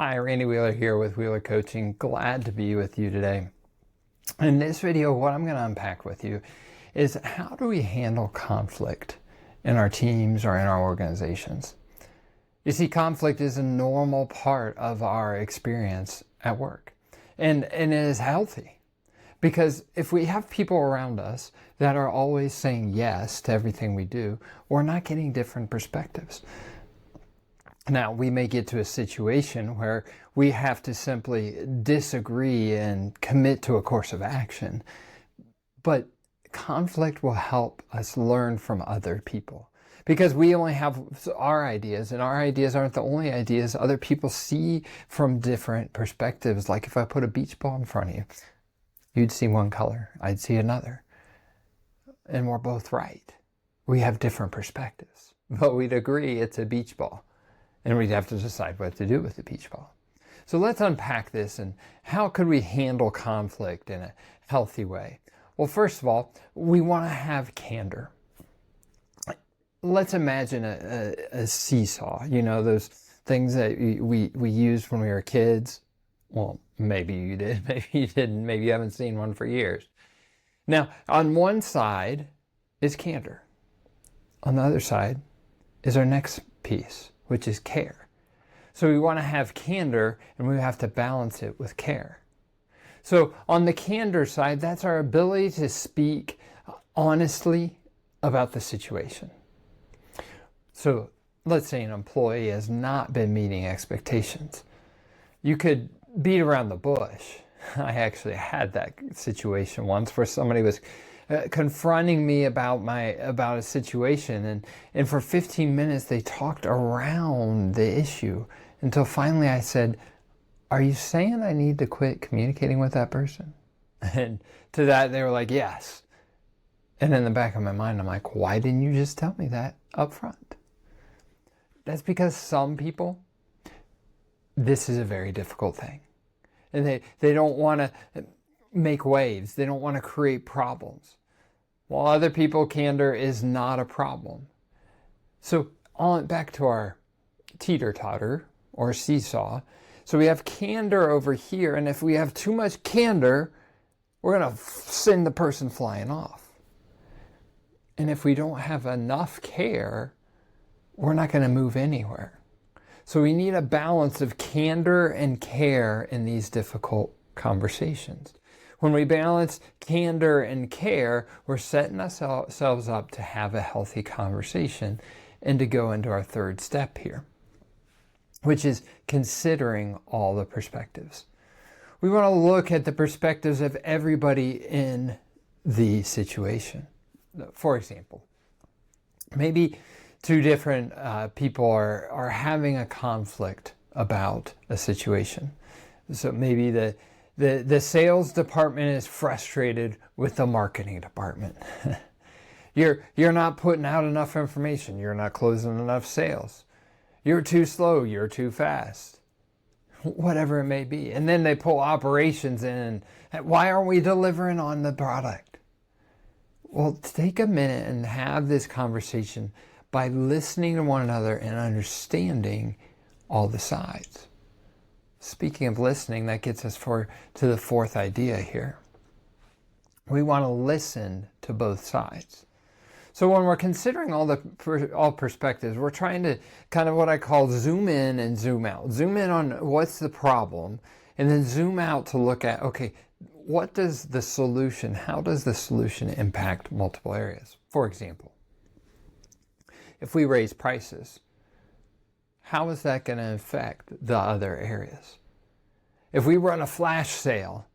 Hi, Randy Wheeler here with Wheeler Coaching. Glad to be with you today. In this video, what I'm going to unpack with you is how do we handle conflict in our teams or in our organizations? You see, conflict is a normal part of our experience at work, and it is healthy. Because if we have people around us that are always saying yes to everything we do, we're not getting different perspectives. Now, we may get to a situation where we have to simply disagree and commit to a course of action. But conflict will help us learn from other people. Because we only have our ideas, and our ideas aren't the only ideas. Other people see from different perspectives. Like if I put a beach ball in front of you, you'd see one color, I'd see another. And we're both right. We have different perspectives. But we'd agree it's a beach ball. And we'd have to decide what to do with the beach ball. So let's unpack this and how could we handle conflict in a healthy way? Well, first of all, we want to have candor. Let's imagine a seesaw, those things that we used when we were kids. Well, maybe you did, maybe you didn't, maybe you haven't seen one for years. Now, on one side is candor. On the other side is our next piece, which is care. So we want to have candor, and we have to balance it with care. So on the candor side, that's our ability to speak honestly about the situation. So let's say an employee has not been meeting expectations. You could beat around the bush. I actually had that situation once where somebody was confronting me about a situation, and for 15 minutes they talked around the issue until finally I said, "Are you saying I need to quit communicating with that person?" And to that they were like, "Yes." And in the back of my mind I'm like, "Why didn't you just tell me that up front?" That's because some people, this is a very difficult thing, and they don't want to make waves. They don't want to create problems. While other people, candor is not a problem. So back to our teeter-totter or seesaw. So we have candor over here, and if we have too much candor, we're going to send the person flying off. And if we don't have enough care, we're not going to move anywhere. So we need a balance of candor and care in these difficult conversations. When we balance candor and care, we're setting ourselves up to have a healthy conversation and to go into our third step here, which is considering all the perspectives. We want to look at the perspectives of everybody in the situation. For example, maybe two different people are having a conflict about a situation. So maybe the sales department is frustrated with the marketing department. You're not putting out enough information. You're not closing enough sales. You're too slow. You're too fast. Whatever it may be. And then they pull operations in. Why aren't we delivering on the product? Well, take a minute and have this conversation by listening to one another and understanding all the sides. Speaking of listening, that gets us to the fourth idea here. We want to listen to both sides. So when we're considering all perspectives, we're trying to kind of what I call zoom in and zoom out. Zoom in on what's the problem, and then zoom out to look at, okay, how does the solution impact multiple areas? For example, if we raise prices, how is that going to affect the other areas? If we run a flash sale,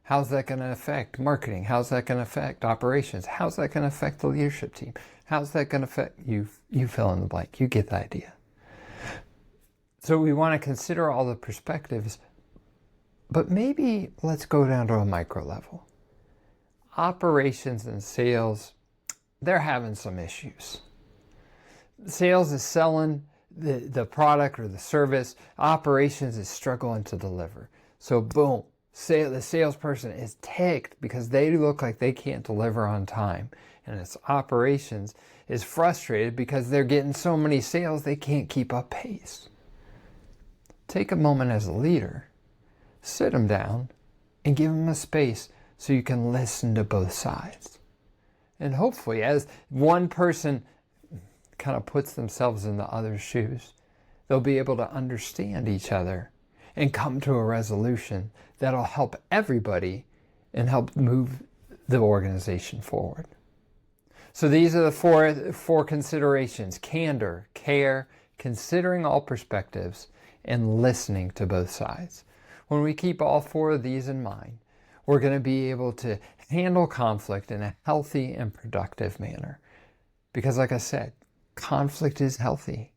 how's that going to affect marketing? How's that going to affect operations? How's that going to affect the leadership team? How's that going to affect you? You fill in the blank. You get the idea. So we want to consider all the perspectives, but maybe let's go down to a micro level. Operations and sales, they're having some issues. Sales is selling the product or the service. Operations is struggling to deliver. So boom, the salesperson is ticked because they look like they can't deliver on time. And its operations is frustrated because they're getting so many sales they can't keep up pace. take a moment as a leader, sit them down, and give them a space so you can listen to both sides. And hopefully, as one person kind of puts themselves in the other's shoes, they'll be able to understand each other and come to a resolution that'll help everybody and help move the organization forward. So these are the four considerations: candor, care, considering all perspectives, and listening to both sides. When we keep all four of these in mind, we're going to be able to handle conflict in a healthy and productive manner. Because like I said, conflict is healthy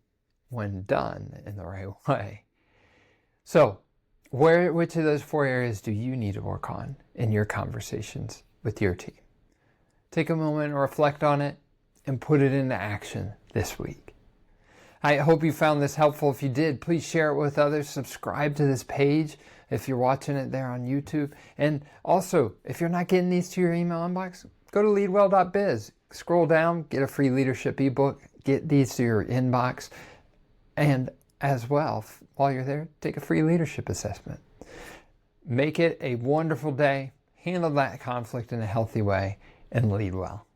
when done in the right way. So, which of those four areas do you need to work on in your conversations with your team? Take a moment and reflect on it and put it into action this week. I hope you found this helpful. If you did, please share it with others. Subscribe to this page if you're watching it there on YouTube. And also, if you're not getting these to your email inbox, go to leadwell.biz. Scroll down, get a free leadership ebook, get these to your inbox. And as well, while you're there, take a free leadership assessment. Make it a wonderful day. Handle that conflict in a healthy way and lead well.